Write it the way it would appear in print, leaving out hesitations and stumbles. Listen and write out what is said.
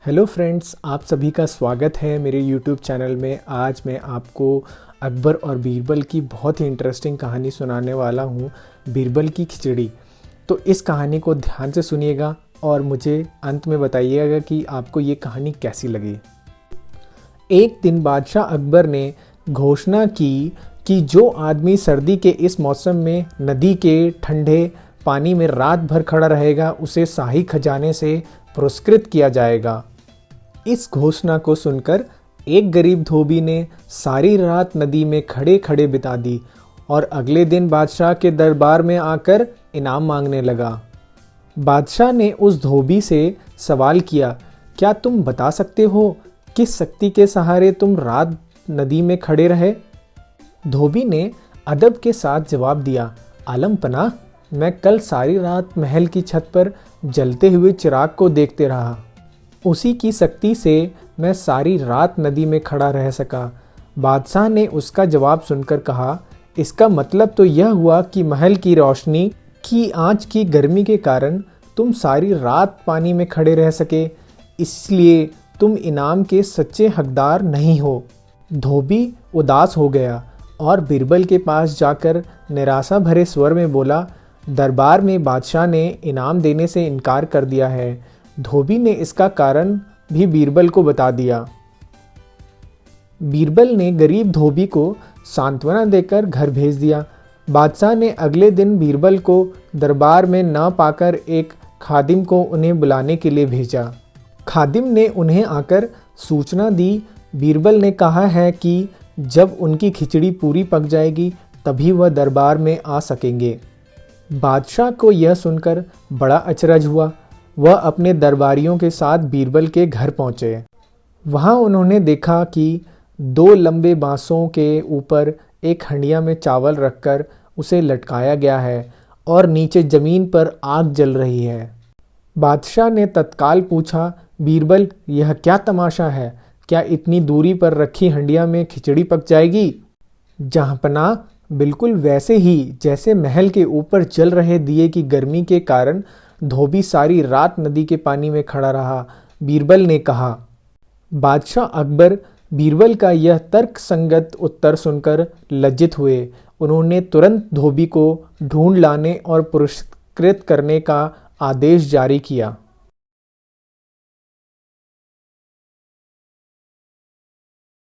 Hello friends, आप सभी का स्वागत है मेरे यूट्यूब चैनल में। आज मैं आपको अकबर और बीरबल की बहुत ही इंटरेस्टिंग कहानी सुनाने वाला हूँ, बीरबल की खिचड़ी। तो इस कहानी को ध्यान से सुनिएगा और मुझे अंत में बताइएगा कि आपको ये कहानी कैसी लगी। एक दिन बादशाह अकबर ने घोषणा की कि जो आदमी सर्दी के इस मौसम में नदी के ठंडे पानी में रात भर खड़ा रहेगा उसे शाही खजाने से पुरस्कृत किया जाएगा। इस घोषणा को सुनकर एक गरीब धोबी ने सारी रात नदी में खड़े खड़े बिता दी और अगले दिन बादशाह के दरबार में आकर इनाम मांगने लगा। बादशाह ने उस धोबी से सवाल किया, क्या तुम बता सकते हो किस शक्ति के सहारे तुम रात नदी में खड़े रहे? धोबी ने अदब के साथ जवाब दिया, आलम पनाह, मैं कल सारी रात महल की छत पर जलते हुए चिराग को देखते रहा। उसी की शक्ति से मैं सारी रात नदी में खड़ा रह सका। बादशाह ने उसका जवाब सुनकर कहा, इसका मतलब तो यह हुआ कि महल की रोशनी की आंच की गर्मी के कारण तुम सारी रात पानी में खड़े रह सके, इसलिए तुम इनाम के सच्चे हकदार नहीं हो। धोबी उदास हो गया और बीरबल के पास जाकर निराशा भरे स्वर में बोला, दरबार में बादशाह ने इनाम देने से इनकार कर दिया है। धोबी ने इसका कारण भी बीरबल को बता दिया। बीरबल ने गरीब धोबी को सांत्वना देकर घर भेज दिया। बादशाह ने अगले दिन बीरबल को दरबार में न पाकर एक खादिम को उन्हें बुलाने के लिए भेजा। खादिम ने उन्हें आकर सूचना दी, बीरबल ने कहा है कि जब उनकी खिचड़ी पूरी पक जाएगी तभी वह दरबार में आ सकेंगे। बादशाह को यह सुनकर बड़ा अचरज हुआ। वह अपने दरबारियों के साथ बीरबल के घर पहुँचे। वहाँ उन्होंने देखा कि दो लंबे बांसों के ऊपर एक हंडिया में चावल रखकर उसे लटकाया गया है और नीचे ज़मीन पर आग जल रही है। बादशाह ने तत्काल पूछा, बीरबल, यह क्या तमाशा है? क्या इतनी दूरी पर रखी हंडिया में खिचड़ी पक जाएगी? जहाँपनाह, बिल्कुल वैसे ही जैसे महल के ऊपर जल रहे दिए की गर्मी के कारण धोबी सारी रात नदी के पानी में खड़ा रहा, बीरबल ने कहा। बादशाह अकबर बीरबल का यह तर्क संगत उत्तर सुनकर लज्जित हुए। उन्होंने तुरंत धोबी को ढूंढ लाने और पुरस्कृत करने का आदेश जारी किया।